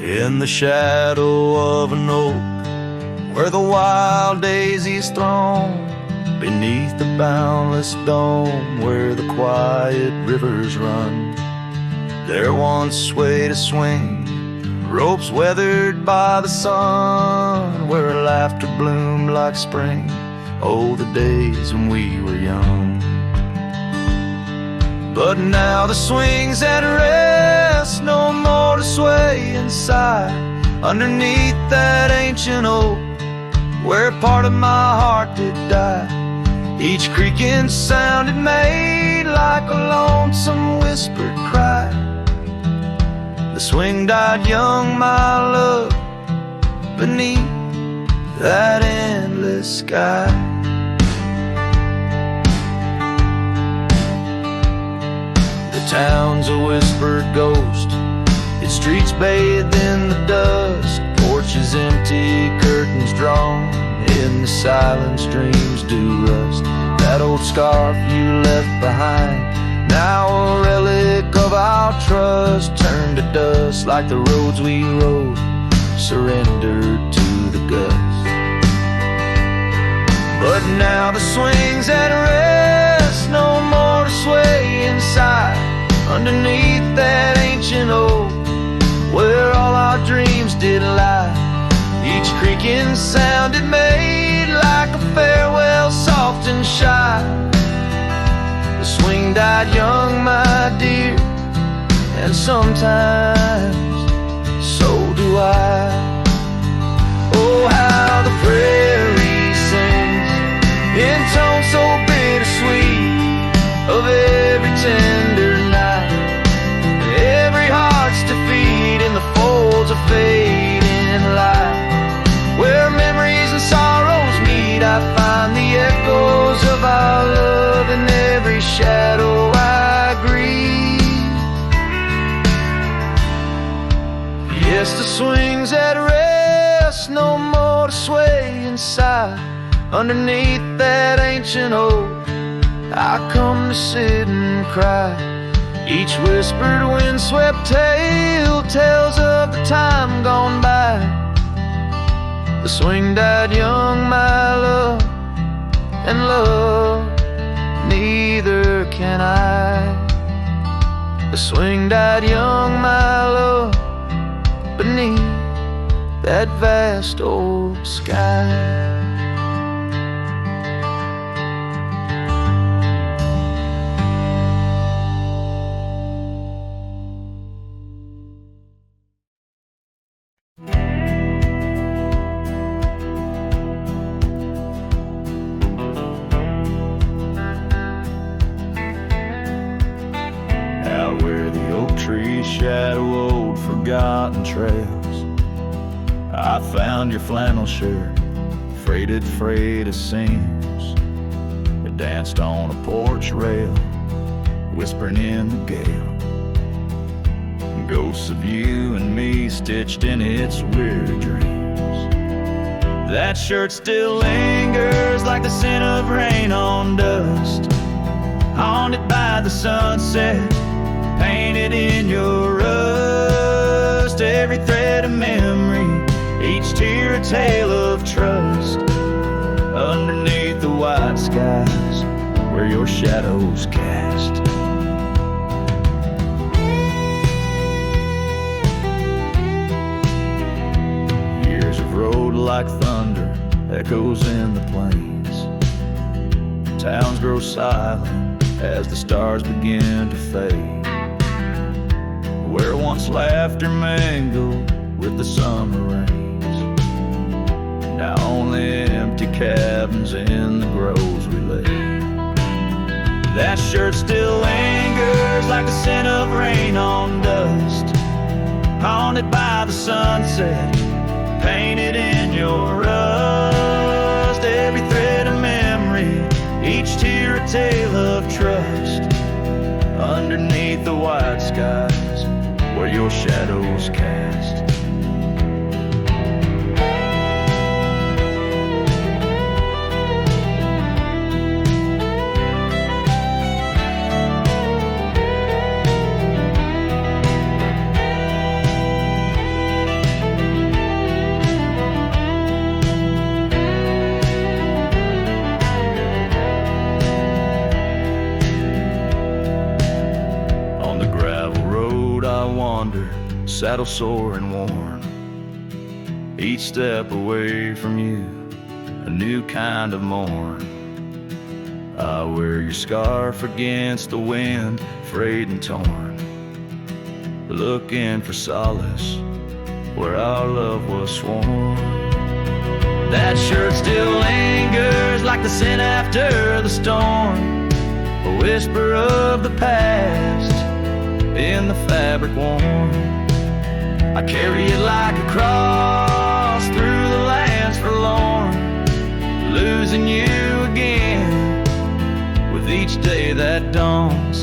In the shadow of an oak, where the wild daisies throng, beneath the boundless dome, where the quiet rivers run, there once swayed a swing, ropes weathered by the sun, where laughter bloomed like spring. Oh, the days when we were young. But now the swing's at rest, no more to sway inside, underneath that ancient oak, where part of my heart did die. Each creaking sound it made like a lonesome whispered cry. The swing died young, my love, beneath that endless sky. The town's a whispered ghost, its streets bathed in the dusk, porches empty, curtains drawn, in the silence dreams do rust. That old scarf you left behind, now a relic of our trust, turned to dust like the roads we rode, surrendered to the gust. But now the swing's at rest, no more to sway inside, underneath that ancient oak, where all our dreams did lie. Each creaking sound it made like a farewell, soft and shy. The swing died young, my dear, and sometimes so do I. Oh, how the prairie sings in tones so bittersweet of every tender night, every heart's defeat in the folds of fading light. Where memories and sorrows meet, I find the echoes of our love in every shadow I grieve. Yes, the swing's at rest, no more to sway inside, underneath that ancient oak, I come to sit and cry. Each whispered windswept tale tells of the time gone by. The swing died young, my love, and love neither can I. The swing died young, my love, beneath that vast old sky. Shadow old forgotten trails, I found your flannel shirt, freighted freight of seams. It danced on a porch rail, whispering in the gale, ghosts of you and me stitched in its weird dreams. That shirt still lingers like the scent of rain on dust, haunted by the sunset, painted in your rust. Every thread of memory, each tear a tale of trust, underneath the white skies where your shadows cast. Years of road like thunder, echoes in the plains. Towns grow silent as the stars begin to fade, where once laughter mingled with the summer rains, now only empty cabins in the groves we lay. That shirt still lingers like the scent of rain on dust, haunted by the sunset, painted in your rust. Every thread of memory, each tear a tale of trust, underneath the white skies where your shadows cast. wander, saddle sore and worn. Each step away from you, a new kind of morn. I wear your scarf against the wind, frayed and torn, looking for solace where our love was sworn. That shirt still lingers like the scent after the storm, a whisper of the past in the fabric worn. I carry it like a cross through the lands forlorn, losing you again with each day that dawns.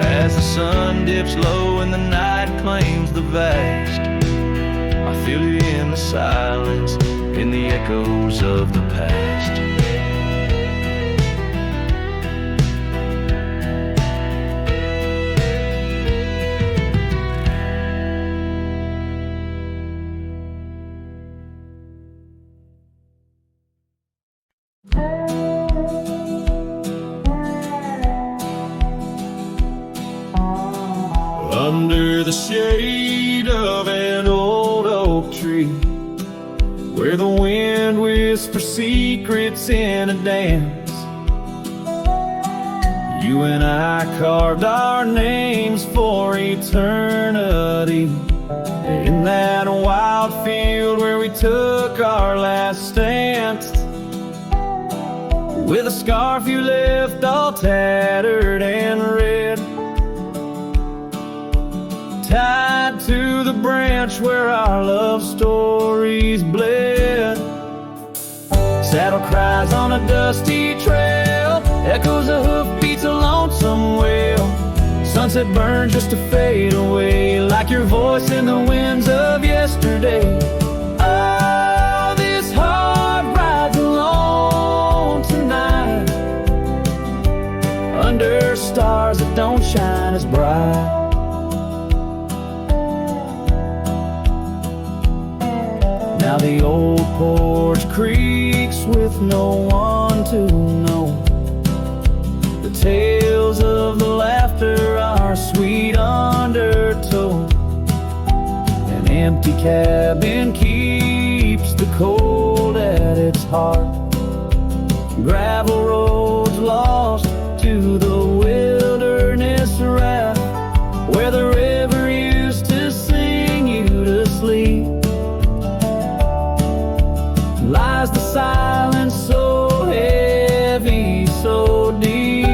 As the sun dips low and the night claims the vast, I feel you in the silence, in the echoes of the past. Under the shade of an old oak tree, where the wind whispers secrets in a dance, you and I carved our names for eternity. In that wild field where we took our last stance, with a scarf you left all tattered and red, tied to the branch where our love stories bled. Saddle cries on a dusty trail, echoes of hoofbeats, a lonesome wail. Sunset burns just to fade away, like your voice in the winds of yesterday. Oh, this heart rides alone tonight, under stars that don't shine as bright. Now the old porch creaks with no one to know. The tales of the laughter are sweet undertow. An empty cabin keeps the cold at its heart. Gravel roads lost to the wilderness raft, where the river used to sing you to sleep. Lies the silence so heavy, so deep.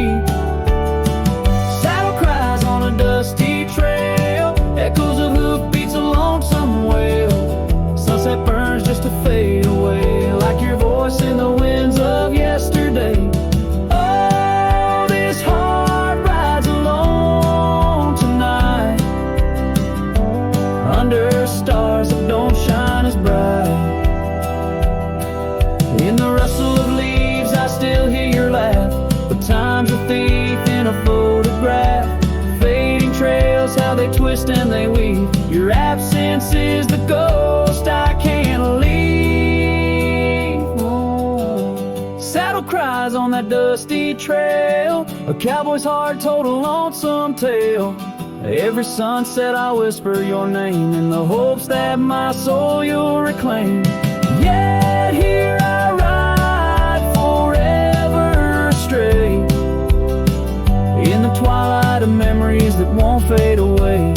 Saddle cries on a dusty trail, echoes of hoofbeats, a lonesome wail. Sunset burns just to fade away, like your voice in the winds of yesterday. Oh, this heart rides alone tonight, under stars that don't shine as bright. In the rustle of leaves I still hear your laugh, but time's a thief in a photograph. Fading trails, how they twist and they weave. Your absence is the ghost I can't leave. Oh. Saddle cries on that dusty trail, a cowboy's heart told a lonesome tale. Every sunset I whisper your name, in the hopes that my soul you'll reclaim. Yet here I ride forever astray, in the twilight of memories that won't fade away.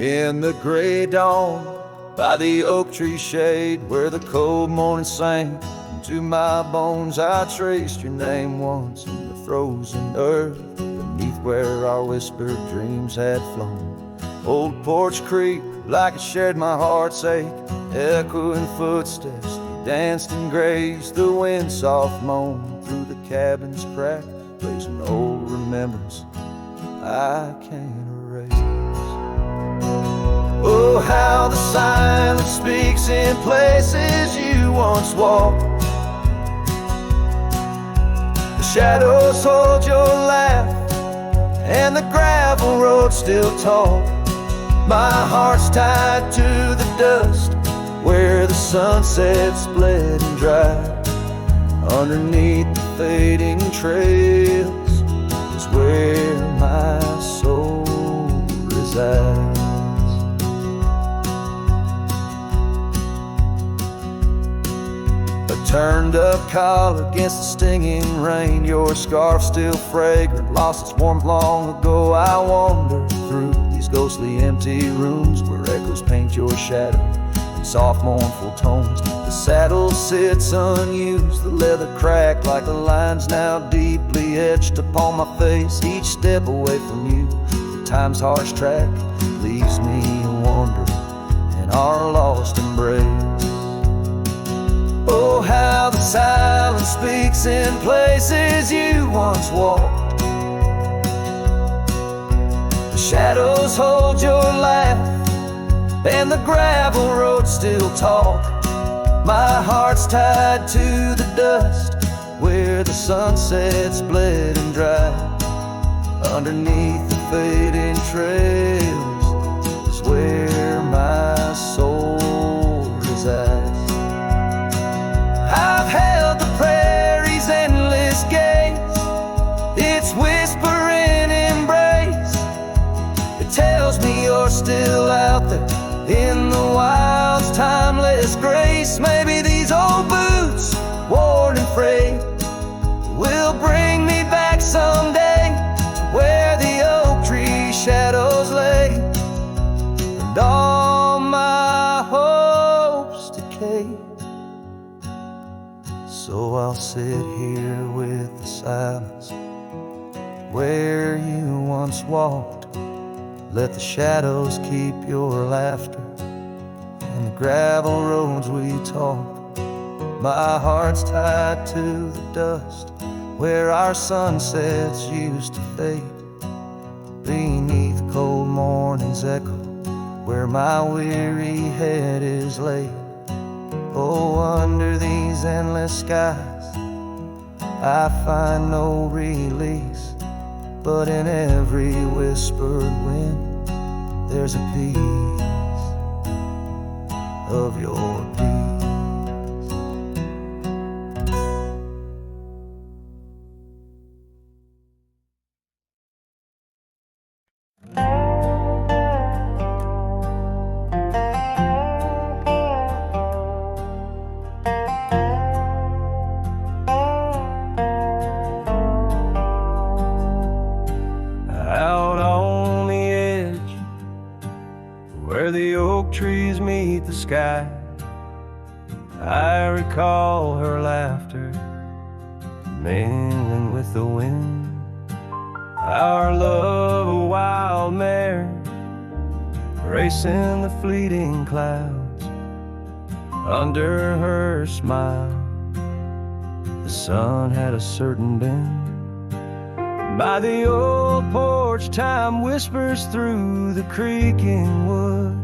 In the gray dawn, by the oak tree shade, where the cold morning sank into my bones, I traced your name once in the frozen earth, beneath where our whispered dreams had flown. Old porch creak like it shared my heart's ache, echoing footsteps, you danced and grazed. The wind soft moan through the cabin's crack, plays an old remembrance I can't erase. Oh, how the silence speaks in places you once walked. The shadows hold your laugh, and the gravel road still tall. My heart's tied to the dust, where the sunset's bled and dry. Underneath the fading trails is where my soul resides. A turned up collar against the stinging rain, your scarf still fragrant, lost its warmth long ago. I wander through these ghostly empty rooms where echoes paint your shadow in soft mournful tones. The saddle sits unused, the leather cracked like the lines now deeply etched upon my face. Each step away from you, the time's harsh track leaves me wandering in our lost embrace. Oh, how the silence speaks in places you once walked. The shadows hold your laugh, and the gravel road still talk. My heart's tied to the dust, where the sunset's bled and dry. Underneath the fading trails is where my soul resides. I've held the prairie's endless gaze, its whispering embrace. It tells me you're still out there in the wild's timeless grace. Maybe these old boots, worn and frayed, will bring me back someday to where the oak tree shadows lay, and all my hopes decay. So I'll sit here with the silence where you once walked. Let the shadows keep your laughter and the gravel roads we talk. My heart's tied to the dust, where our sunsets used to fade. Beneath cold morning's echo, where my weary head is laid. Oh, under these endless skies I find no release, but in every whispered wind there's a piece of your peace. Trees meet the sky, I recall her laughter mingling with the wind. Our love a wild mare racing the fleeting clouds. Under her smile the sun had a certain bend. By the old porch time whispers through the creaking wood,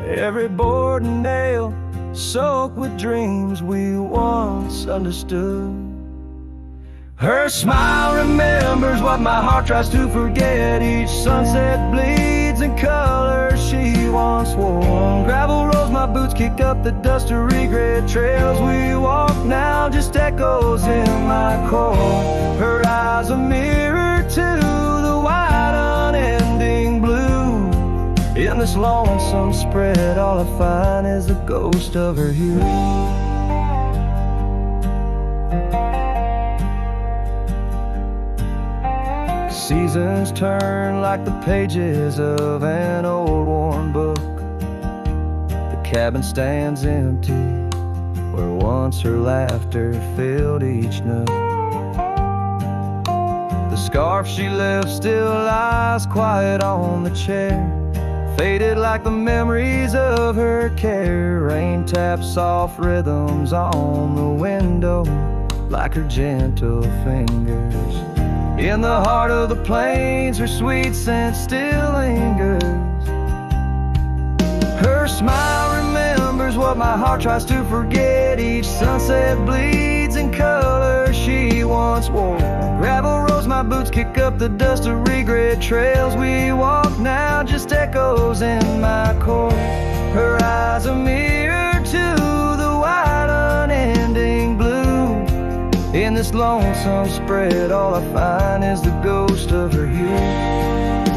every board and nail soaked with dreams we once understood. Her smile remembers what my heart tries to forget. Each sunset bleeds in color she once wore. Gravel roads my boots kicked up the dust to regret. Trails we walk now just echoes in my core. Her eyes a mirror to the wide unending blue. In this lonesome spread, all I find is the ghost of her hue. Seasons turn like the pages of an old worn book. The cabin stands empty where once her laughter filled each nook. The scarf she left still lies quiet on the chair, faded like the memories of her care. Rain taps soft rhythms on the window like her gentle fingers. In the heart of the plains her sweet scent still lingers. Her smile remembers what my heart tries to forget. Each sunset bleeds in color she once wore. Gravel roads my boots kick up the dust of regret. Trails we walk now just echoes in my core. Her eyes a mirror to the wide unending blue. In this lonesome spread all I find is the ghost of her youth.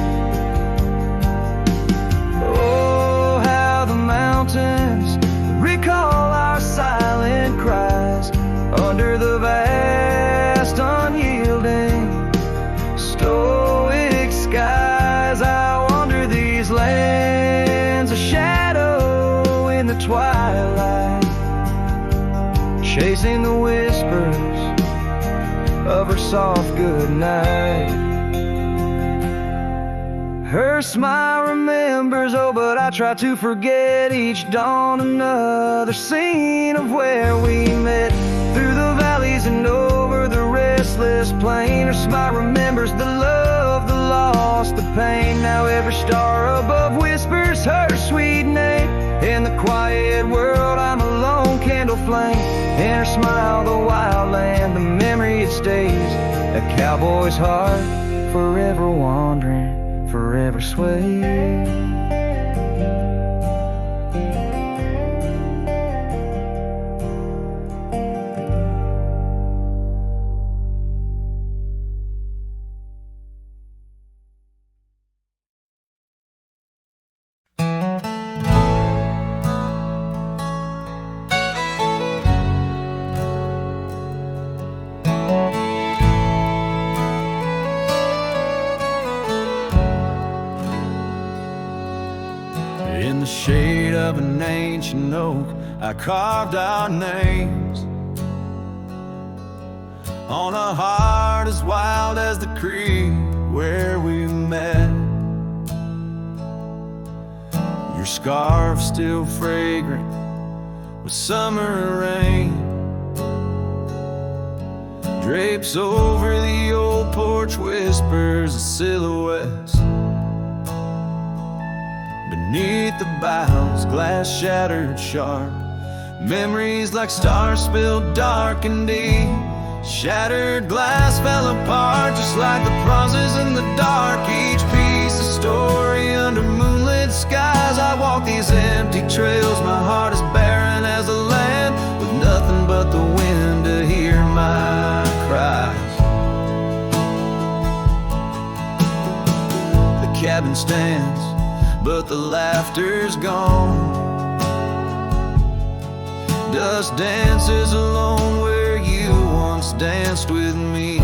Oh, how the mountains recall our silent cries under the vast unyielding stoic skies. I wander these lands, a shadow in the twilight, chasing the whispers of her soft goodnight. Her smile remembers, oh, but I try to forget each dawn. Another scene of where we met, through the valleys and over the restless plain. Her smile remembers the love, the loss, the pain. Now every star above whispers her sweet name. In the quiet world I'm a lone candle flame. In her smile the wild land, the memory it stays. A cowboy's heart, forever wandering, forever swaying. In the shade of an ancient oak, I carved our names on a heart as wild as the creek where we met. Your scarf still fragrant with summer rain drapes over the old porch, whispers of silhouettes. Beneath the boughs, glass shattered sharp, memories like stars spilled dark and deep. Shattered glass fell apart just like the pauses in the dark. Each piece a story under moonlit skies. I walk these empty trails, my heart is barren as a land, with nothing but the wind to hear my cries. The cabin stands, but the laughter's gone. Dust dances alone where you once danced with me.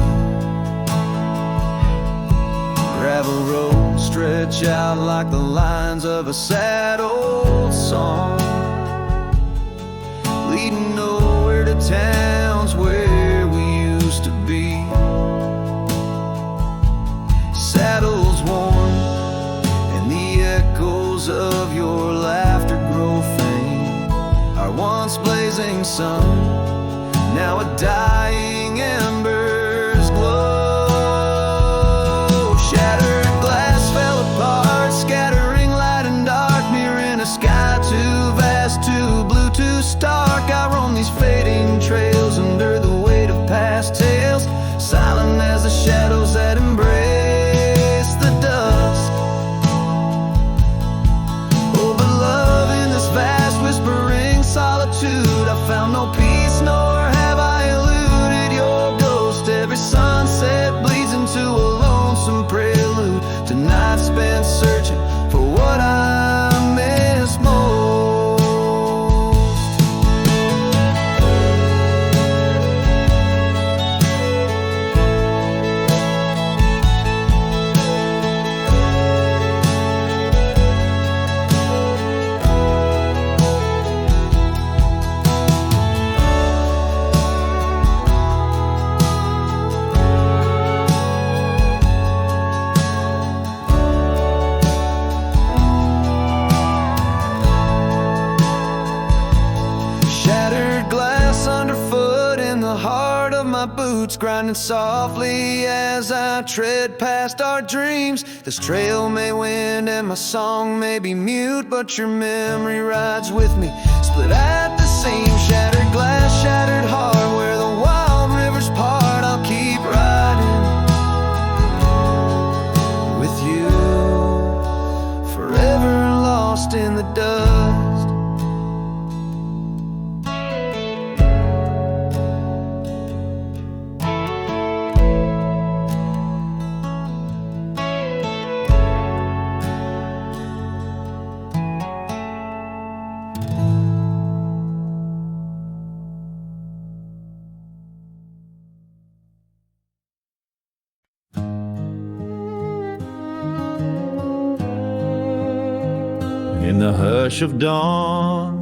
Gravel roads stretch out like the lines of a sad old song, leading nowhere to towns where we used to be. Saddles worn, echoes of your laughter grow faint. Our once blazing sun, now a dying embers glow. Shattered glass fell apart, scattering light and dark, mirroring a sky too vast, too blue, too stark. I roam these fading trails under the weight of past tales, silent as the shadows that embrace the dust. Vast whispering solitude, I found no peace, nor have I eluded your ghost. Every sunset bleeds into a lonesome prelude to nights spent searching for what I miss most. Boots grinding softly as I tread past our dreams. This trail may wind and my song may be mute, but your memory rides with me, split at the seam. Shattered glass, shattered heart, where the wild rivers part, I'll keep the hush of dawn,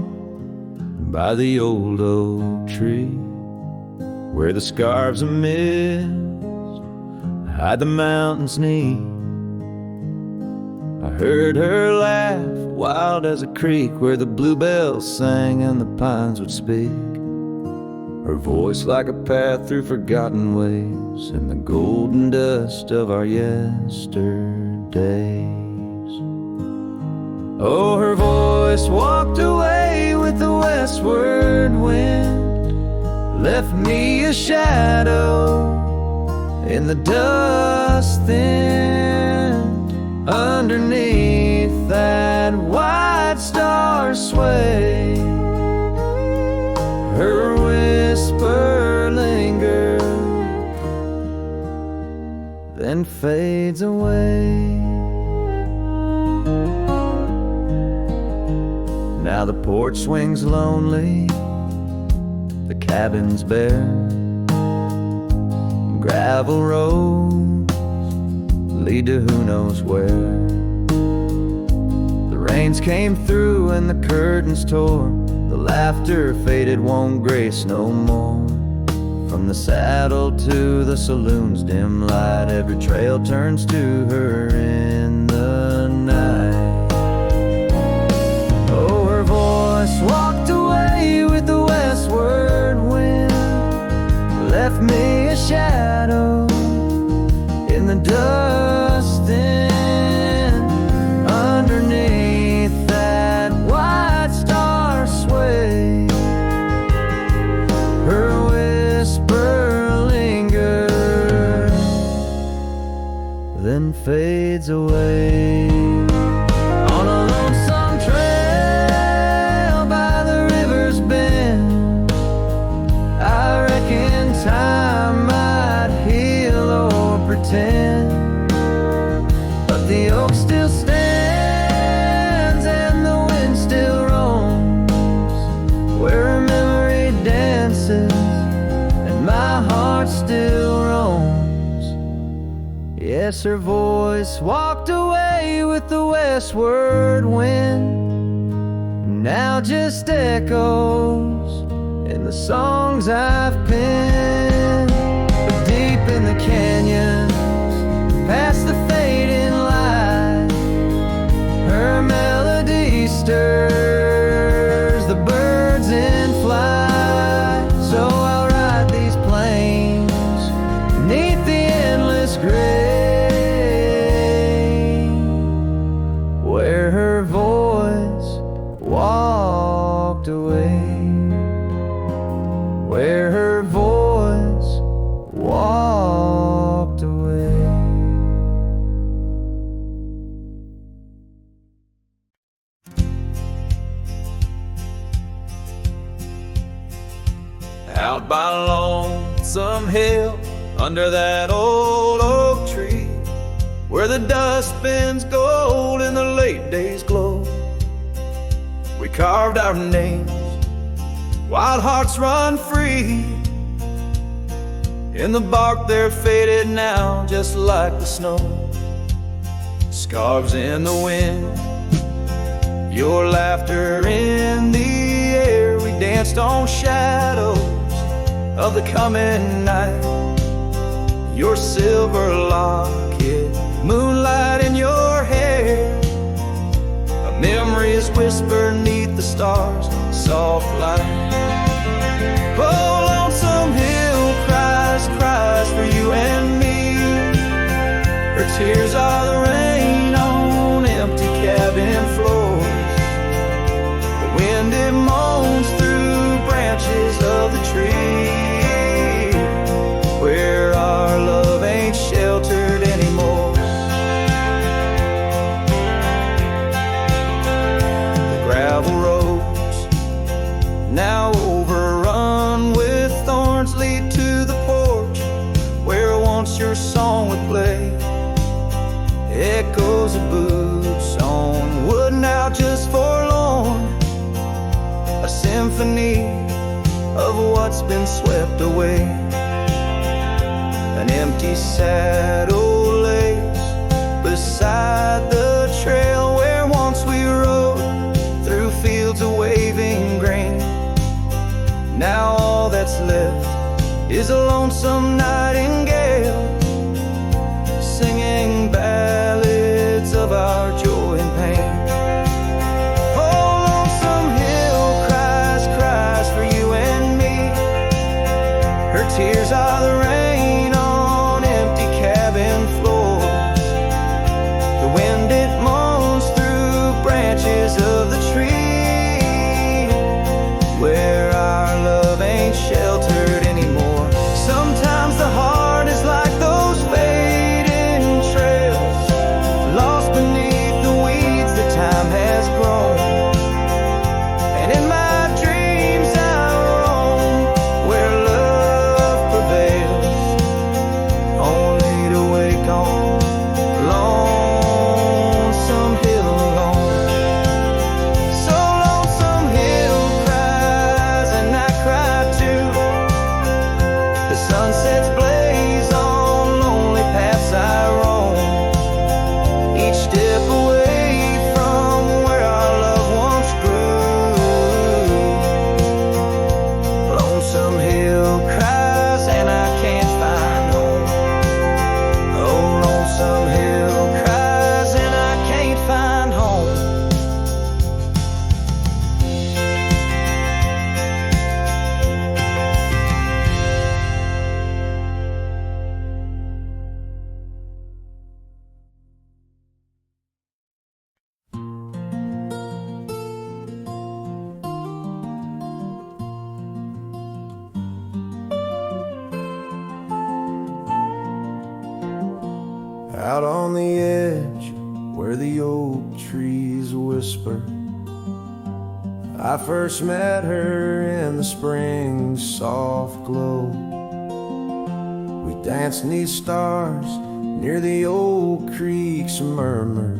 by the old oak tree, where the scarves of mist hide the mountain's knee. I heard her laugh, wild as a creek, where the bluebells sang and the pines would speak. Her voice like a path through forgotten ways in the golden dust of our yesterdays. Oh, her voice walked away with the westward wind, left me a shadow in the dust thinned. Underneath that white star sway, her whisper lingers, then fades away. Now the porch swings lonely, the cabin's bare, gravel roads lead to who knows where. The rains came through and the curtains tore, the laughter faded, won't grace no more. From the saddle to the saloon's dim light, every trail turns to her in the night. Oh, her voice walked away with the westward wind, left me a shadow in the dust then. Underneath that white star sway, her whisper lingers, then fades away. On a lonesome trail by the river's bend, I reckon time might heal or pretend, but the oak still stands and the wind still roams, where her memory dances and my heart still roams. Yes, her voice walked away with the westward wind, now just echoes in the songs I've penned. But deep in the canyons, past the fading light, her melody stirs the birds in flight. So I'll ride these plains neath the endless gray, where her voice walked away, where her voice walked away. Out by Lonesome Hill, under that old oak tree, where the dust bends gold in the late day's glow, we carved our names, wild hearts run free. In the bark they're faded now, just like the snow. Scarves in the wind, your laughter in the air. We danced on shadows of the coming night. Your silver locket, moonlight in your hair. A memory's whisper 'neath the stars, soft light. Oh, Lonesome Hill cries, cries for you and me. Her tears are the rain on empty cabin floors. The wind, it moans through branches of the tree, where our love ain't sheltered anymore. The gravel roads, now overrun with thorns, lead to the porch where once your song would play. Echoes of boots on wood, now just forlorn. A symphony of what's been swept away. An empty saddle lays beside the trail where once we rode. is a lonesome nightingale, singing ballads of our joy and pain. Oh, lonesome hill cries, cries for you and me. Her tears are the rain on empty cabin floors. The wind, it moans through branches of the tree, where our love ain't sheltered anymore. Sometimes the heart is like those fading trails, lost beneath the weeds that time has grown. And in my dreams I roam where love prevails, only to wake on lonesome hill alone. So lonesome hill cries and I cry too. The sunsets blaze on lonely paths I roam, each step away from where our love once grew. Lonesome hill cries and I can't find home. Oh, lonesome hill cries and I can't find home. Out on the edge where the oak trees whisper, I first met her in the spring's soft glow. We danced 'neath stars near the old creek's murmur,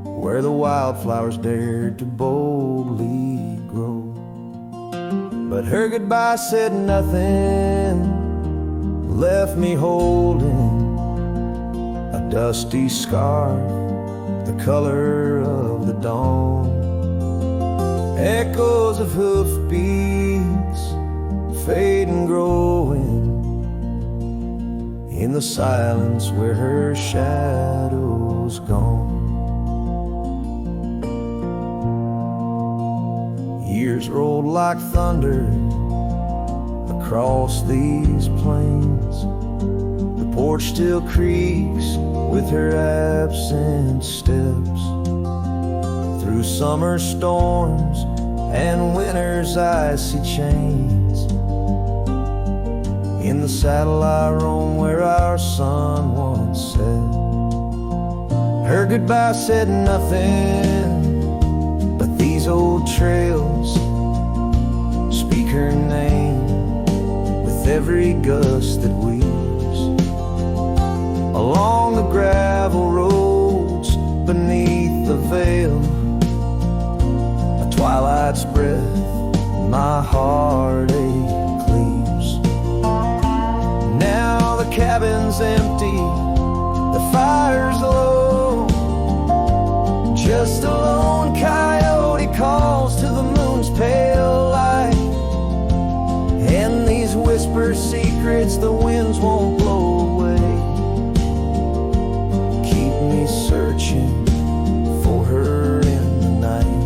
where the wildflowers dared to boldly grow. But her goodbye said nothing, left me holding a dusty scarf, the color of the dawn. Echoes of hoofbeats fade and growing in the silence where her shadow's gone. Years rolled like thunder across these plains. The porch still creaks with her absent steps, through summer storms and winter's icy chains. In the saddle I roam where our sun once set. Her goodbye said nothing, but these old trails speak her name with every gust that weaves along the gravel roads beneath the veil. A twilight's breath my heartache cleaves. Now the cabin's empty, the fire's low, just a lone coyote calls to the moon's pale light. And these whisper secrets the winds won't blow away, keep me searching for her in the night.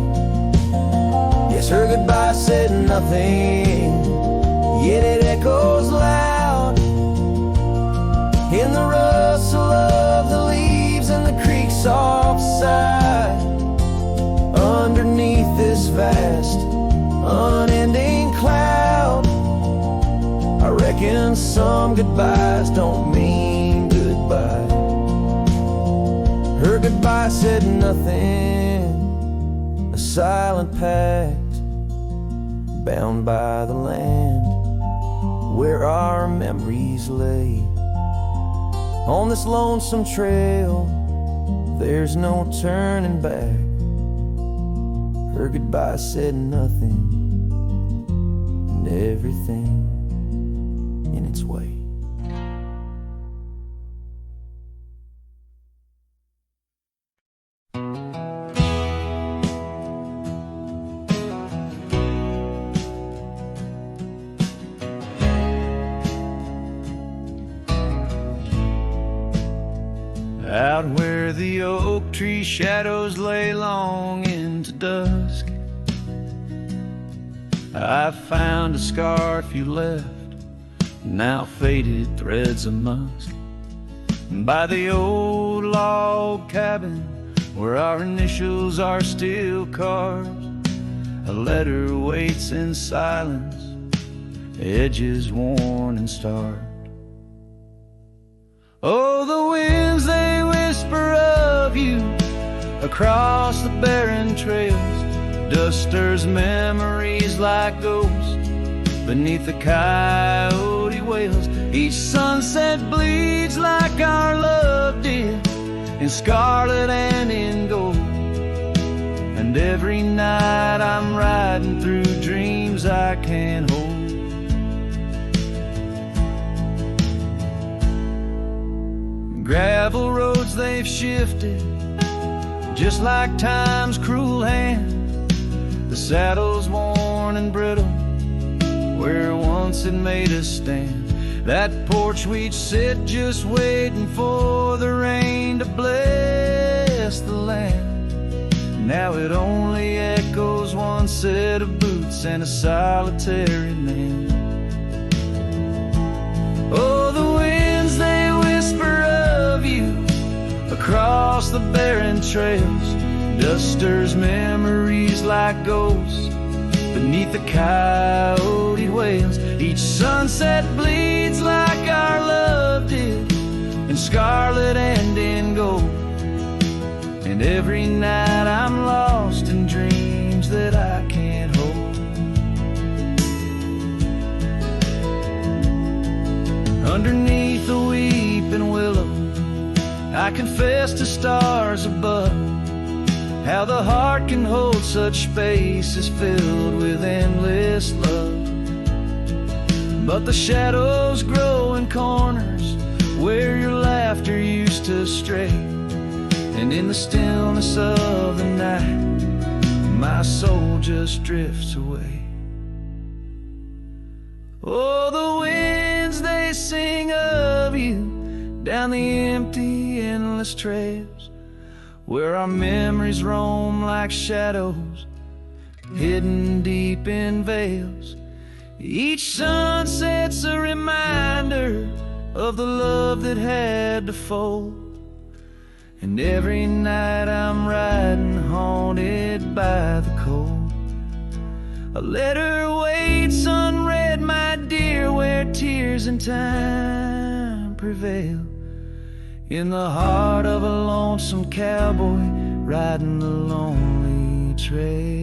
Yes, her goodbye said nothing, yet it echoes loud in the rustle of the leaves and the creek's soft sigh. Underneath this vast, unending cloud, I reckon some goodbyes don't mean goodbye. Her goodbye said nothing, a silent pact bound by the land where our memories lay. On this lonesome trail, there's no turning back. Her goodbye said nothing, and everything in its way. Out where the oak tree shadows lay long into dusk, I found a scarf you left, now faded threads of musk. By the old log cabin where our initials are still carved, a letter waits in silence, edges worn and starved. Oh, the winds, they whisper of you across the barren trails. Dust stirs memories like ghosts beneath the coyote wails. Each sunset bleeds like our love did, in scarlet and in gold. And every night I'm riding through dreams I can't hold. Gravel roads, they've shifted just like time's cruel hand. The saddle's worn and brittle where once it made us stand. That porch we'd sit just waiting for the rain to bless the land. Now it only echoes one set of boots and a solitary man. Oh, the winds, they whisper of you across the barren trails. Dust stirs memories like ghosts beneath the coyote wails. Each sunset bleeds like our love did, in scarlet and in gold. And every night I'm lost in dreams that I can't hold. Underneath the weeping willow, I confess to stars above, how the heart can hold such spaces filled with endless love. But the shadows grow in corners where your laughter used to stray, and in the stillness of the night my soul just drifts away. Oh, the winds, they sing of you down the empty, endless trails, where our memories roam like shadows hidden deep in veils. Each sunset's a reminder of the love that had to fold. And every night I'm riding haunted by the cold. A letter waits unread, my dear, where tears and time prevail, in the heart of a lonesome cowboy riding the lonely trail.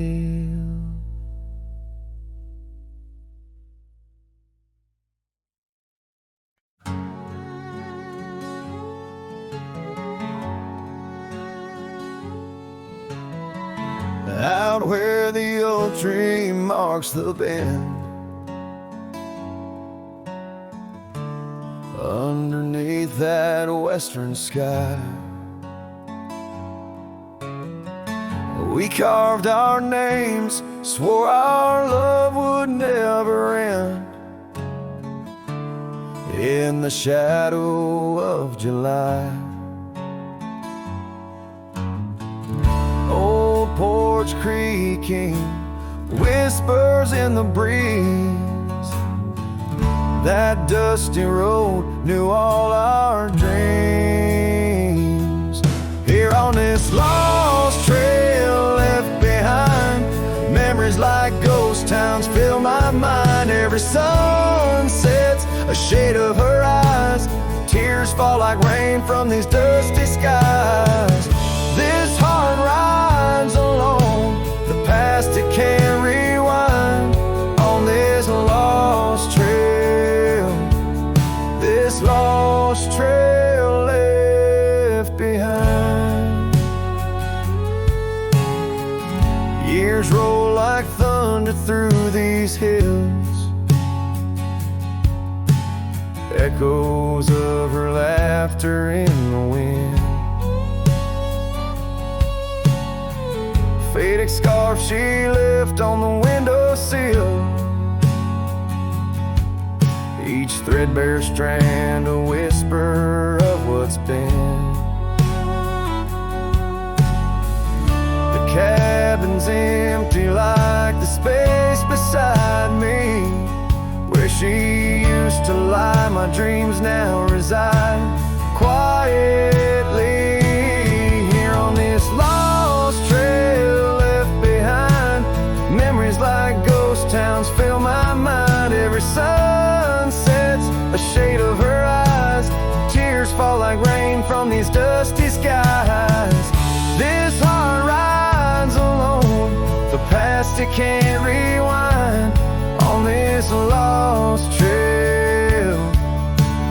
Out where the oak tree marks the bend, underneath that western sky, we carved our names, swore our love would never end. In the shadow of July, old porch creaking, whispers in the breeze. That dusty road knew all our dreams. Here on this lost trail left behind, memories like ghost towns fill my mind. Every sun sets a shade of her eyes, tears fall like rain from these dusty skies. This heart rides alone, the past it can't rewind. On this lost trail, this lost trail left behind. Years roll like thunder through these hills, echoes of her laughter in the wind. Faded scarf she left on the windowsill, each threadbare strand a whisper of what's been. stands empty like the space beside me. Where she used to lie, my dreams now reside quietly. Here on this lost trail left behind, memories like ghost towns fill my mind. Every sun sets a shade of her eyes, tears fall like rain from these dusty skies. This heart rides alone, the past it can't rewind. On this lost trail,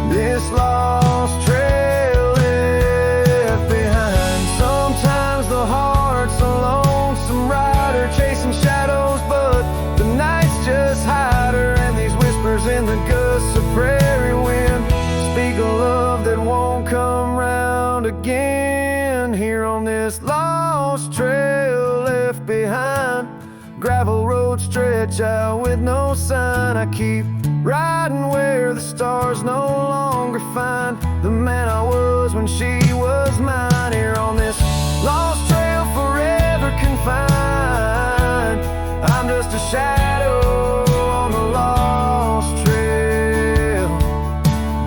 this lost trail left behind. Sometimes the heart's a lonesome rider, chasing shadows, but the nights just hide her. And these whispers in the gusts of prairie wind speak a love that won't come round again. Here on this lost trail left behind, gravel roads stretch out with no sign. I keep riding where the stars no longer find the man I was when she was mine. Here on this lost trail forever confined, I'm just a shadow on the lost trail.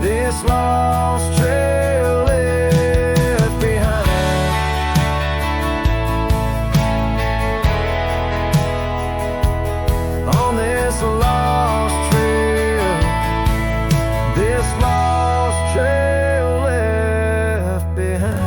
This lost trail left behind. On this lost trail, this lost trail left behind.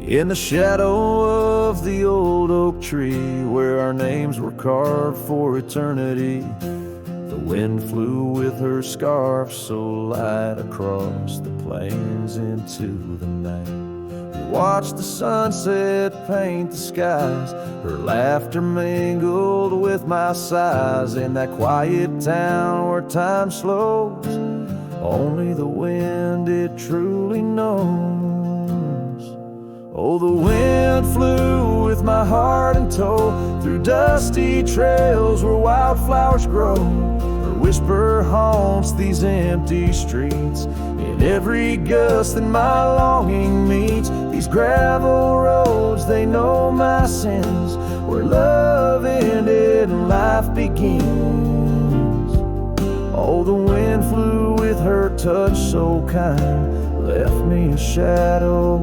In the shadow of the old oak tree, where our names were carved for eternity, the wind flew with her scarf so light across the plains into the night. We watched the sunset paint the skies, her laughter mingled with my sighs. In that quiet town where time slows, only the wind it truly knows. Oh, the wind flew with my heart in tow, through dusty trails where wildflowers grow. Her whisper haunts these empty streets, in every gust that my longing meets. These gravel roads, they know my sins, where love ended and life begins. Oh, the wind flew with her touch so kind, left me a shadow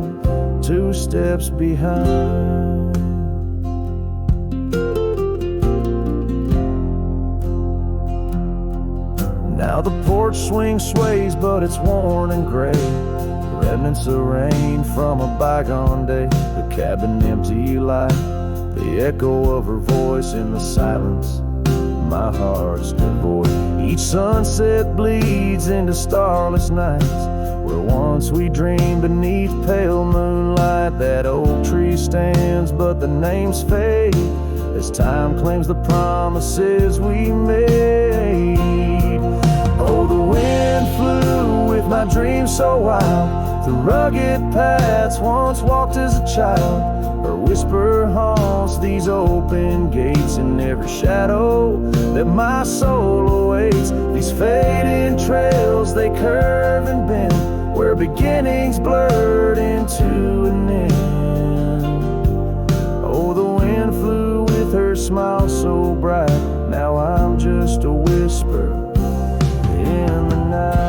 2 steps behind. Now the porch swing sways, but it's worn and gray, remnants of rain from a bygone day. The cabin empty like the echo of her voice in the silence, my heart's devoid. Each sunset bleeds into starless nights, where once we dreamed beneath pale moonlight. That oak tree stands, but the names fade as time claims the promises we made. Oh, the wind flew with my dreams so wild, through rugged paths once walked as a child. Her whisper haunts these open gates, in every shadow that my soul awaits. These fading trails, they curve and bend, where beginnings blurred into an end. Oh, the wind flew with her smile so bright, now I'm just a whisper in the night.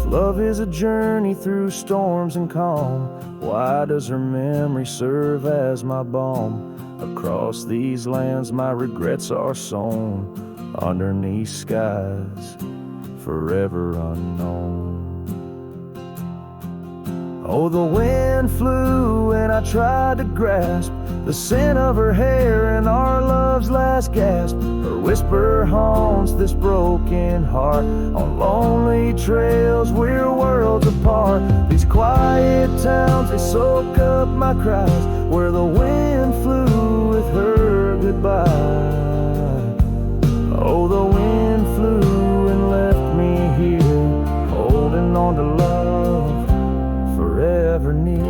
Love is a journey through storms and calm, why does her memory serve as my balm? Across these lands my regrets are sown, underneath skies forever unknown. Oh, the wind flew and I tried to grasp The scent of her hair and our love's last gasp. Her whisper haunts this broken heart. On lonely trails we're worlds apart. These quiet towns, they soak up my cries, where the wind flew with her goodbye. Oh, the wind flew and left me here, holding on to love forever near.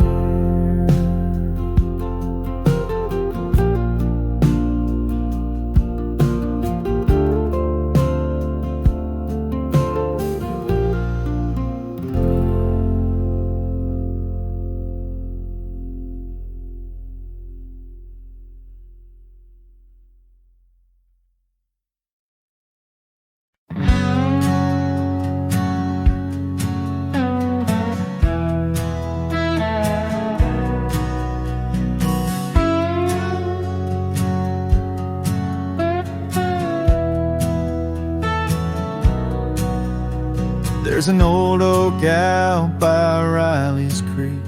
There's an old oak out by Riley's Creek,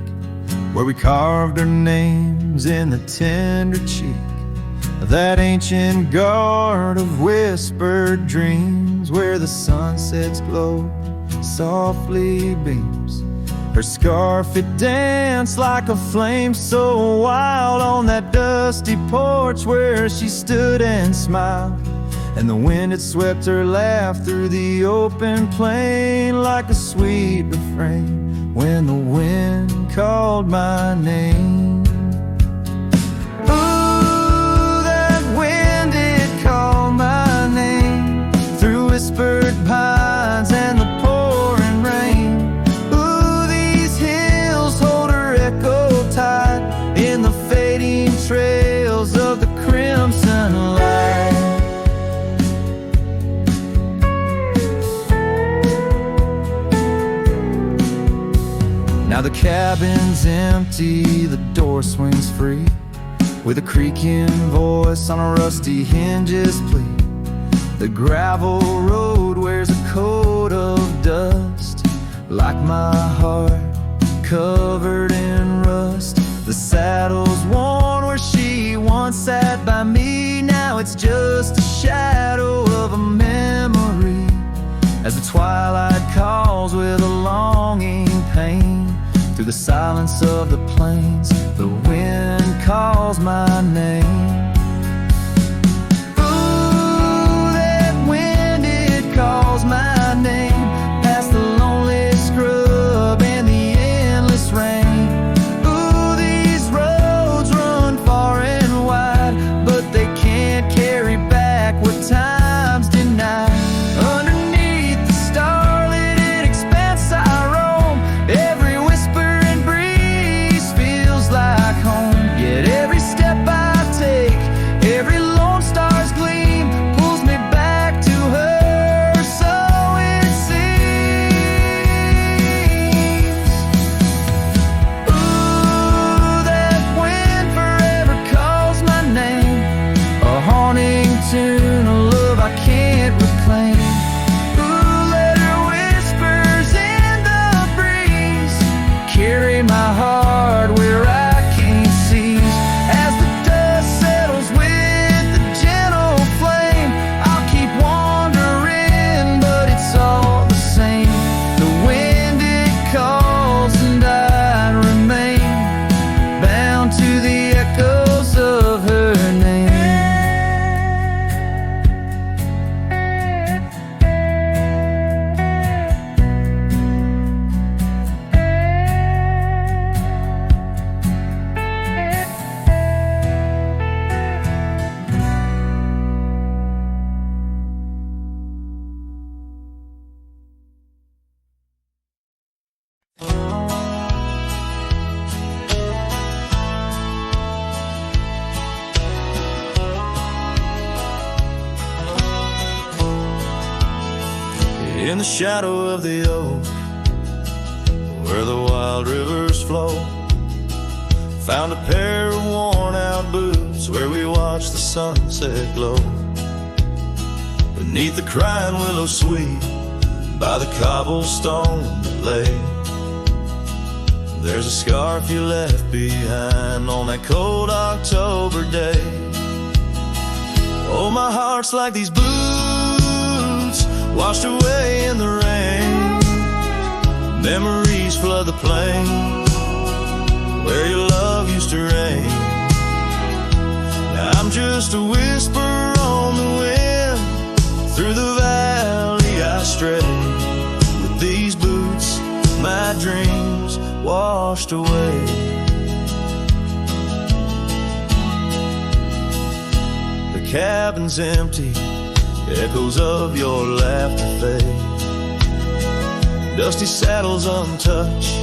where we carved our names in the tender cheek of that ancient guard of whispered dreams, where the sunset's glow softly beams. Her scarf, it danced like a flame so wild on that dusty porch where she stood and smiled. And the wind had swept her laugh through the open plain like a sweet refrain when the wind called my name. Ooh, that wind did call my name through whispered pines and the pouring rain. Ooh, these hills hold her echo tight in the fading trails of the crimson light. Now the cabin's empty, the door swings free, with a creaking voice on a rusty hinge's plea. The gravel road wears a coat of dust, like my heart, covered in rust. The saddle's worn where she once sat by me, now it's just a shadow of a memory, as the twilight calls with a longing pain. Through the silence of the plains, the wind calls my name. Ooh, that wind, it calls my name, past the lonely scrub and the endless rain. Ooh, these roads run far and wide, but they can't carry back what time's denied. Underneath the starlit expanse I roam, every like home. Yet every step I take, every lone star's gleam pulls me back to her, so it seems. Ooh, that wind forever calls my name, a haunting tune, a love I can't reclaim. Ooh, let her whispers in the breeze carry my heart where I in the shadow of the oak, where the wild rivers flow. Found a pair of worn out boots where we watched the sunset glow. Beneath the crying willow sweet, by the cobblestone that lay. There's a scarf you left behind on that cold October day. Oh, my heart's like these boots washed away in the rain. Memories flood the plain where your love used to reign. Now I'm just a whisper on the wind. Through the valley I stray. With these boots, my dreams washed away. The cabin's empty, echoes of your laughter fade. Dusty saddles untouched,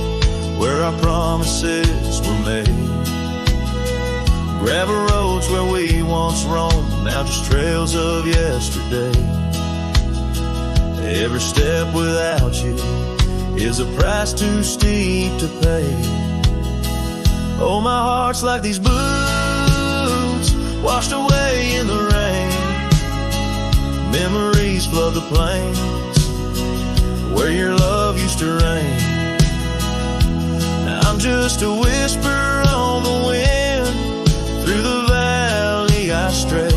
where our promises were made. Gravel roads where we once roamed, now just trails of yesterday. Every step without you is a price too steep to pay. Oh, my heart's like these boots washed away in the rain. Memories flood the plains where your love used to reign. Now I'm just a whisper on the wind. Through the valley I stray.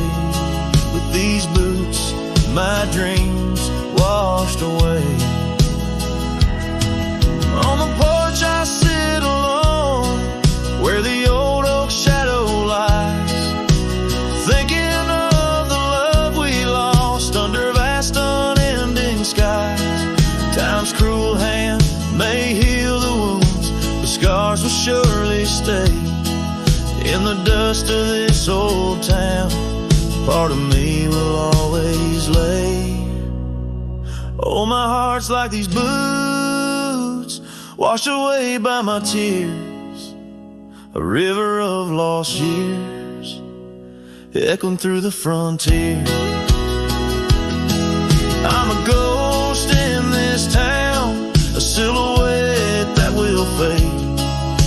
With these boots, my dreams washed away. On the porch I sit alone, where the old oak shadow lies, thinking of the love we lost under vast unending skies. Time's cruel hand may heal the wounds, but scars will surely stay. In the dust of this old town, part of me will always lay. Oh, my heart's like these boots washed away by my tears. A river of lost years echoing through the frontier. I'm a ghost in this town, a silhouette that will fade.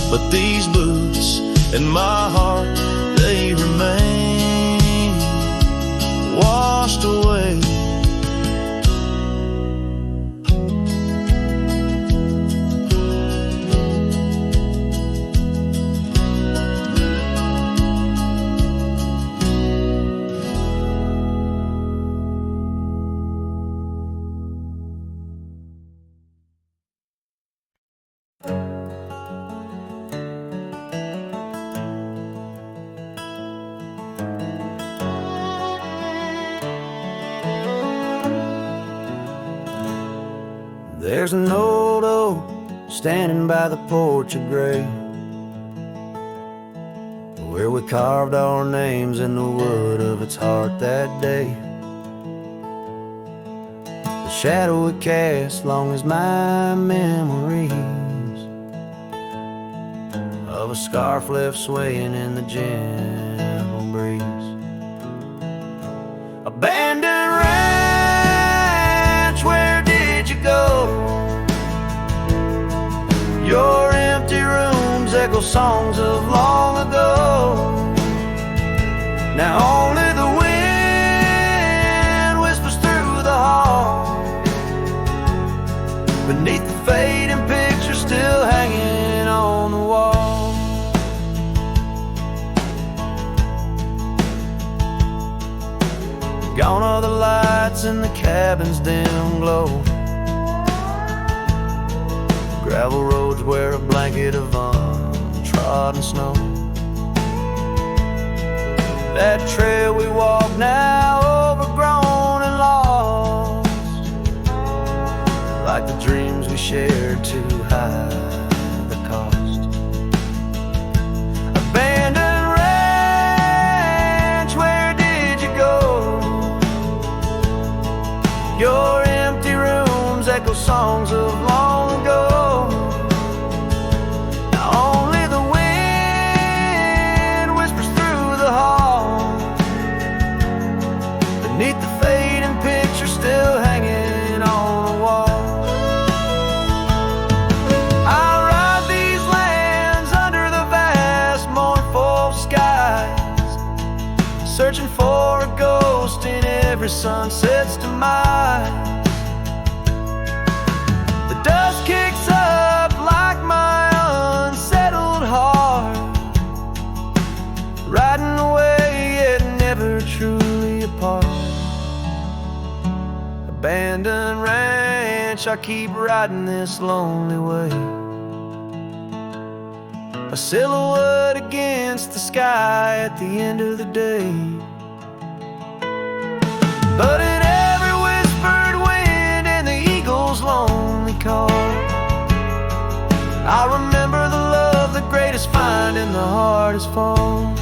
But these boots in my heart, they remain washed away. There's an old oak standing by the porch of gray, where we carved our names in the wood of its heart that day. The shadow it cast long as my memories of a scarf left swaying in the gentle breeze. Abandoned ranch, where did you go? Your empty rooms echo songs of long ago. Now only the wind whispers through the hall, beneath the fading picture still hanging on the wall. Gone are the lights in the cabin's dim glow. Gravel roads wear a blanket of untrodden snow. That trail we walk now overgrown and lost, like the dreams we shared too high the cost. Abandoned ranch, where did you go? Your empty rooms echo songs of long ago. Beneath the fading picture still hanging on the wall. I ride these lands under the vast mournful skies, searching for a ghost in every sunset's demise. The dust kicks up like my abandoned ranch, I keep riding this lonely way, a silhouette against the sky at the end of the day. But in every whispered wind and the eagle's lonely call, I remember the love the greatest find in the hardest fall.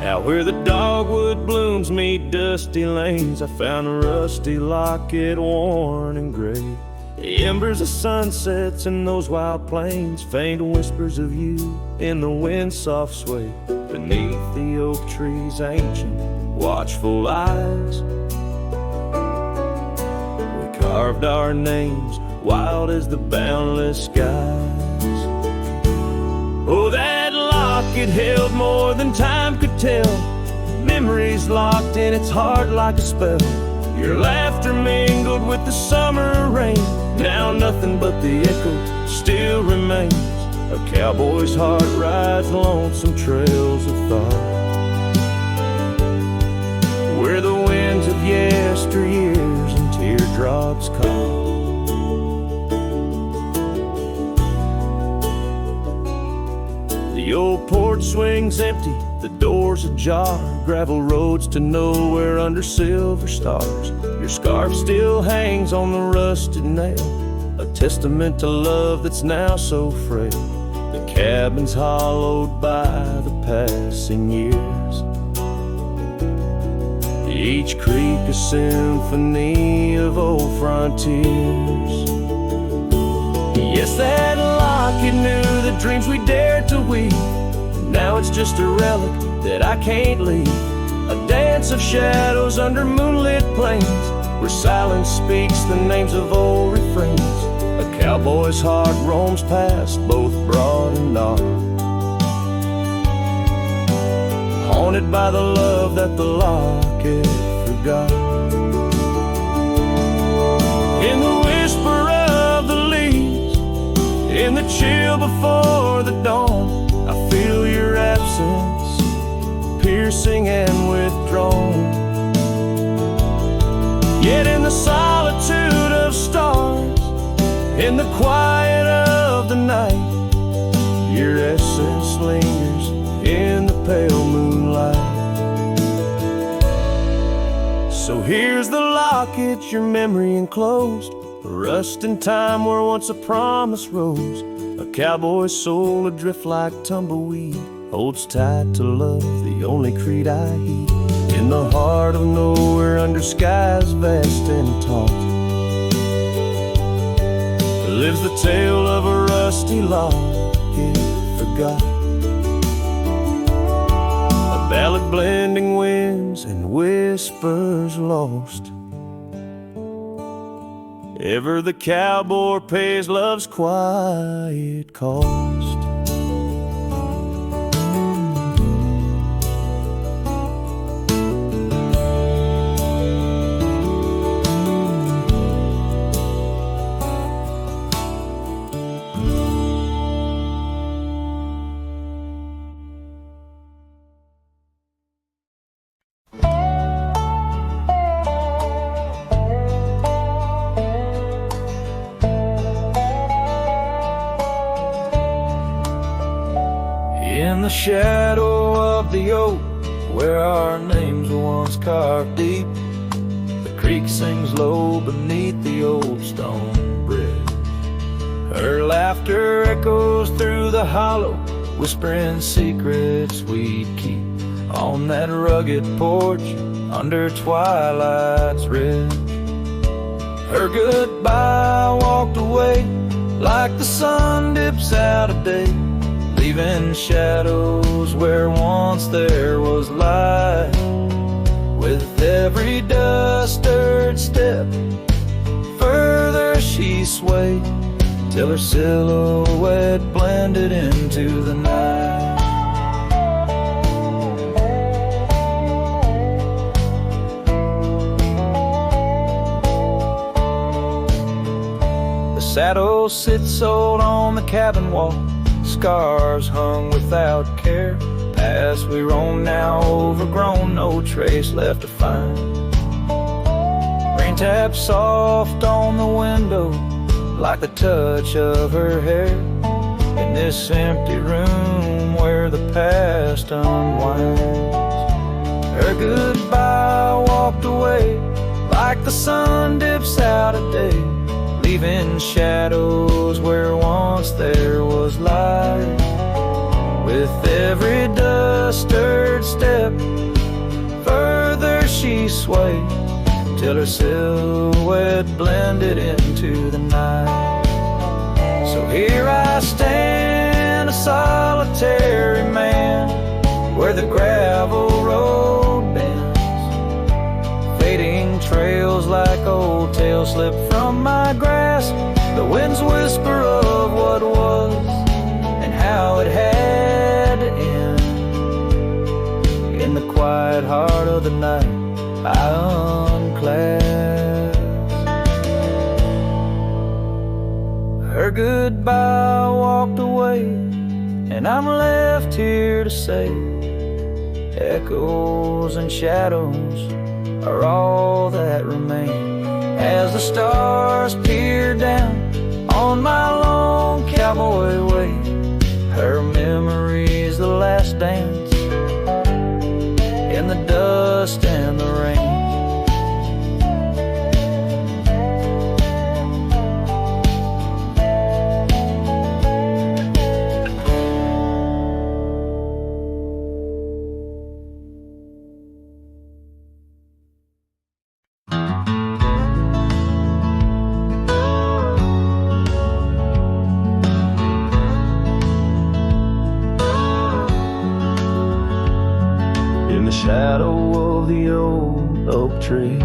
Out where the dogwood blooms meet dusty lanes, I found a rusty locket worn and gray. The embers of sunsets in those wild plains, faint whispers of you in the wind's soft sway. Beneath the oak tree's ancient, watchful eyes, we carved our names, wild as the boundless skies. Oh, that locket held more than time could tell, memories locked in its heart like a spell. Your laughter mingled with the summer rain, now nothing but the echo still remains. A cowboy's heart rides lonesome trails of thought, where the winds of yesteryears and teardrops caught. The old porch swings empty, the doors ajar, gravel roads to nowhere under silver stars. Your scarf still hangs on the rusted nail, a testament to love that's now so frail. The cabin's hollowed by the passing years, each creek a symphony of old frontiers. Yes, that locket knew the dreams we dared to weave. Now it's just a relic that I can't leave, a dance of shadows under moonlit plains, where silence speaks the names of old refrains. A cowboy's heart roams past both broad and dark, haunted by the love that the locket forgot. In the whisper of the leaves, in the chill before the dawn, I feel your absence, piercing and withdrawn. Yet in the solitude of stars, in the quiet of the night, your essence lingers in the pale moonlight. So here's the locket, your memory enclosed, a rust in time where once a promise rose. A cowboy's soul adrift like tumbleweed, holds tight to love, the only creed I heed. In the heart of nowhere under skies vast and taut, lives the tale of a rusty locket forgot, a ballad blending winds and whispers lost. Ever the cowboy pays love's quiet cost. In the shadow of the oak, where our names were once carved deep, the creek sings low beneath the old stone bridge. Her laughter echoes through the hollow, whispering secrets we'd keep on that rugged porch under twilight's red. Her goodbye walked away like the sun dips out of day, leaving shadows where once there was light. With every dust-stirred step, further she swayed, till her silhouette blended into the night. The saddle sits old on the cabin wall, scars hung without care. Past we roam now overgrown, no trace left to find. Rain taps soft on the window like the touch of her hair, in this empty room where the past unwinds. Her goodbye walked away like the sun dips out of day, leaving shadows where once there was light. With every dust-stirred step, further she swayed, till her silhouette blended into the night. So here I stand, a solitary man, where the gravel road bends, fading trails like old tales slip from my grasp. The wind's whisper of what was and how it had to end. In the quiet heart of the night, I unclasp. Her goodbye walked away, and I'm left here to say, echoes and shadows are all that remain, as the stars peer down on my long cowboy way. Her memory's the last dance in the dust and the rain. Shadow of the old oak tree,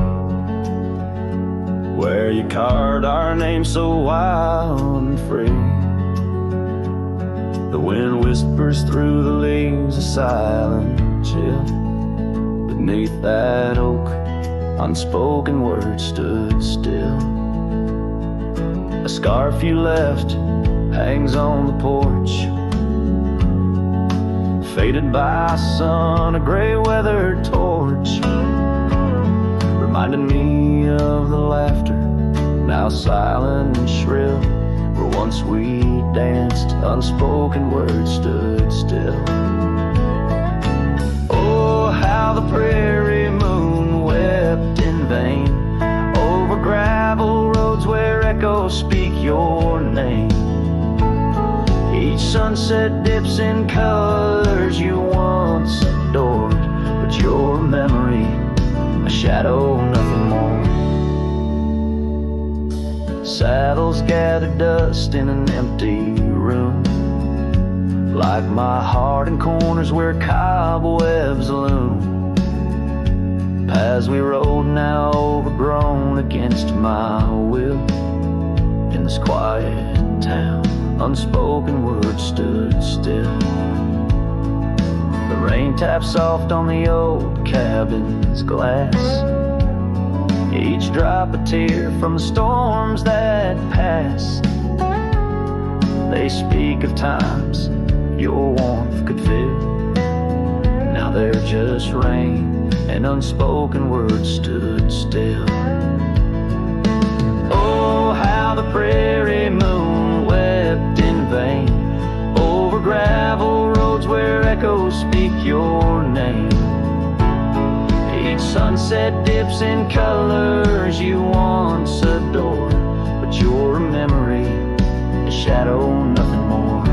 where you carved our name so wild and free. The wind whispers through the leaves, a silent chill. Beneath that oak, unspoken words stood still. A scarf you left hangs on the porch, faded by sun, a gray weathered torch, reminding me of the laughter, now silent and shrill, where once we danced, unspoken words stood still. Oh, how the prairie moon wept in vain, over gravel roads where echoes speak your name. Each sunset dips in colors you once adored, but your memory, a shadow, nothing more. Saddles gather dust in an empty room, like my heart in corners where cobwebs loom. Paths we rode now overgrown against my will, in this quiet town unspoken words stood still. The rain taps soft on the old cabin's glass, each drop a tear from the storms that pass. They speak of times your warmth could fill, now they're just rain and unspoken words stood still. Oh, how the prairie moon wept in vain, over gravel roads where echoes speak your name. Each sunset dips in colors you once adored, but your memory, a shadow, nothing more.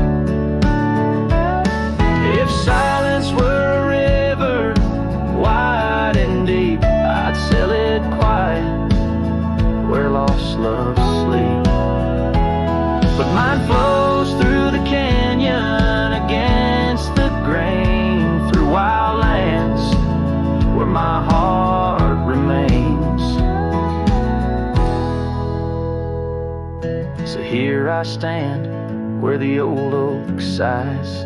If silence were a river, wide and deep, love's sleep. But mine flows through the canyon against the grain, through wild lands where my heart remains. So here I stand where the old oak sighs,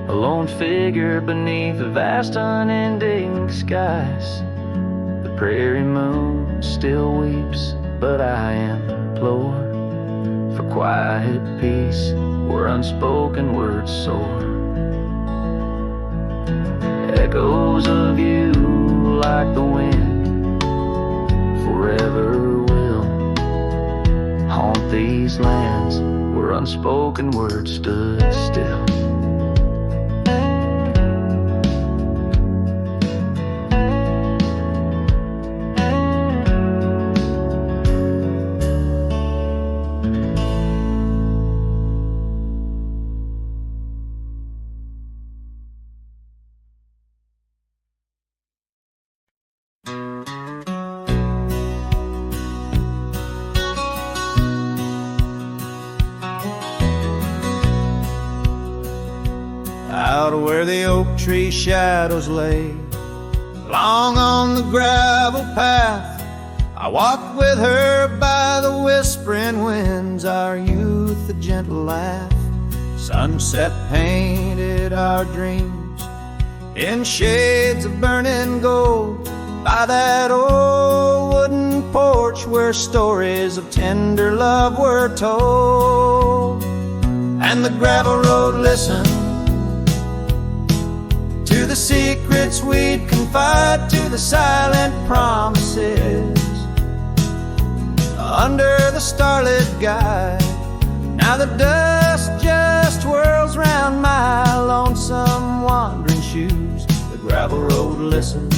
a lone figure beneath the vast unending skies. The prairie moon still weeps, but I implore for quiet peace where unspoken words soar. Echoes of you like the wind forever will haunt these lands where unspoken words stood still. Out where the oak tree shadows lay, long on the gravel path, I walked with her by the whispering winds, our youth a gentle laugh. Sunset painted our dreams in shades of burning gold, by that old wooden porch where stories of tender love were told. And the gravel road listened to the secrets we'd confide, to the silent promises under the starlit guide. Now the dust just whirls round my lonesome wandering shoes. The gravel road listens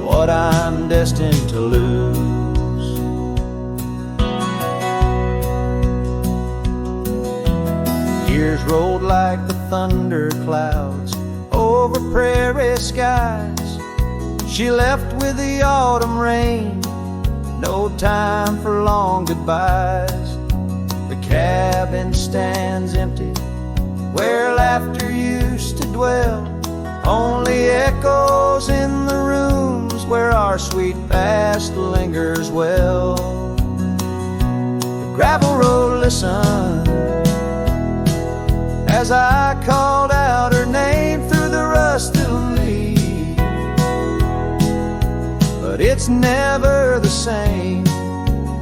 what I'm destined to lose. Years rolled like the thunder clouds over prairie skies. She left with the autumn rain, no time for long goodbyes. The cabin stands empty where laughter used to dwell, only echoes in the rooms where our sweet past lingers well. The gravel road listened as I called out her name through the rust of leaves, but it's never the same.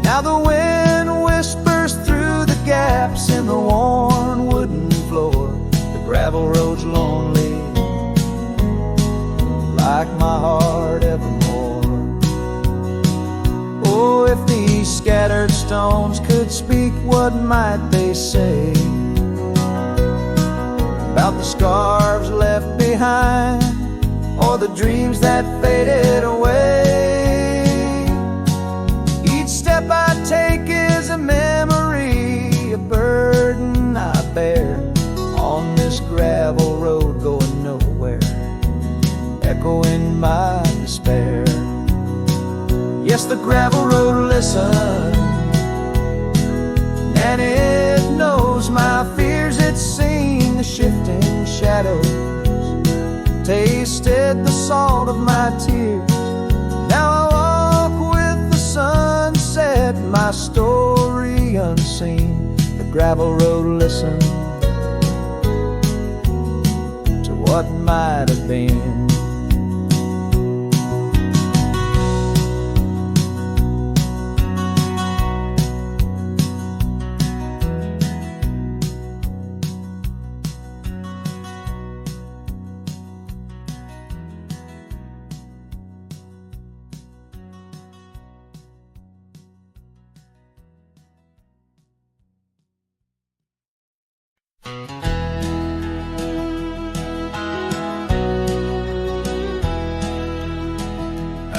Now the wind whispers through the gaps in the worn wooden floor. The gravel road's lonely, like my heart evermore. Oh, if these scattered stones could speak, what might they say about the scarves left behind, or the dreams that faded away? Each step I take is a memory, a burden I bear on this gravel road going nowhere, echoing my despair. Yes, the gravel road listens, and it knows my fears. It's seen the shifting shadows, tasted the salt of my tears. Now I walk with the sunset, my story unseen. The gravel road listens to what might have been.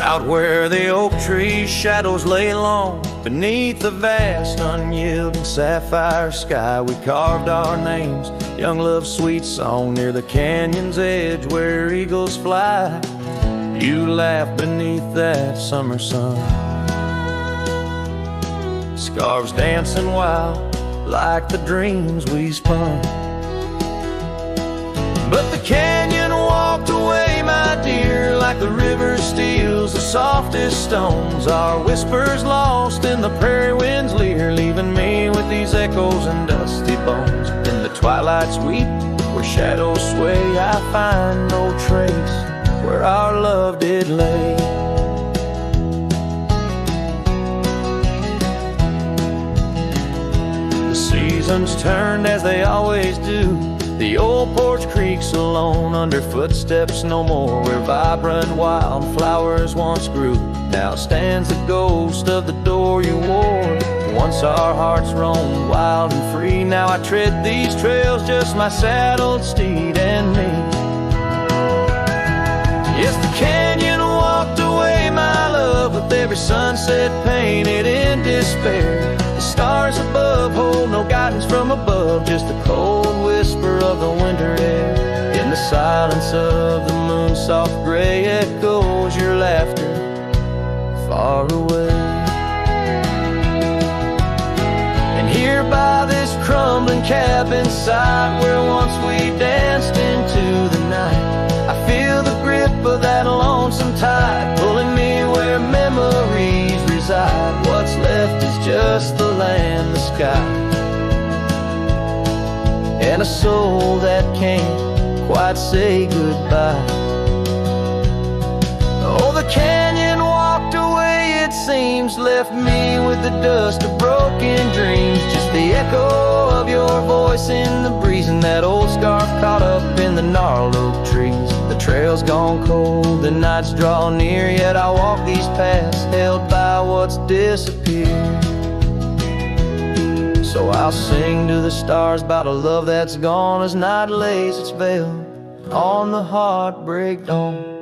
Out where the oak tree shadows lay long, beneath the vast unyielding sapphire sky, we carved our names, young love's sweet song, near the canyon's edge where eagles fly. You laugh beneath that summer sun. Scarves dancing wild like the dreams we spun. But the canyon walked away, my dear, like the river steals the softest stones. Our whispers lost in the prairie wind's leer, leaving me with these echoes and dusty bones. In the twilight sweet, where shadows sway, I find no trace where our love did lay. The seasons turned as they always do. The old porch creaks alone under footsteps no more, where vibrant wildflowers once grew. Now stands the ghost of the door you wore. Once our hearts roamed wild and free. Now I tread these trails, just my saddled steed and me. Yes, the canyon walked away, my love, with every sunset painted in despair. The stars above hold no guidance from above, just the cold whisper of the winter air. In the silence of the moon's soft gray echoes your laughter far away. And here by this crumbling cabin site, where once we danced into the night, I feel the grip of that lonesome tide, pulling me where memories reside. What's left is just the land, the sky, and a soul that can't quite say goodbye. Oh, the canyon walked away, it seems, left me with the dust of broken dreams. Just the echo of your voice in the breeze, and that old scarf caught up in the gnarled oak trees. The trail's gone cold, the nights draw near, yet I walk these paths held by what's disappeared. So I'll sing to the stars about a love that's gone as night lays its veil on the heartbreak dawn.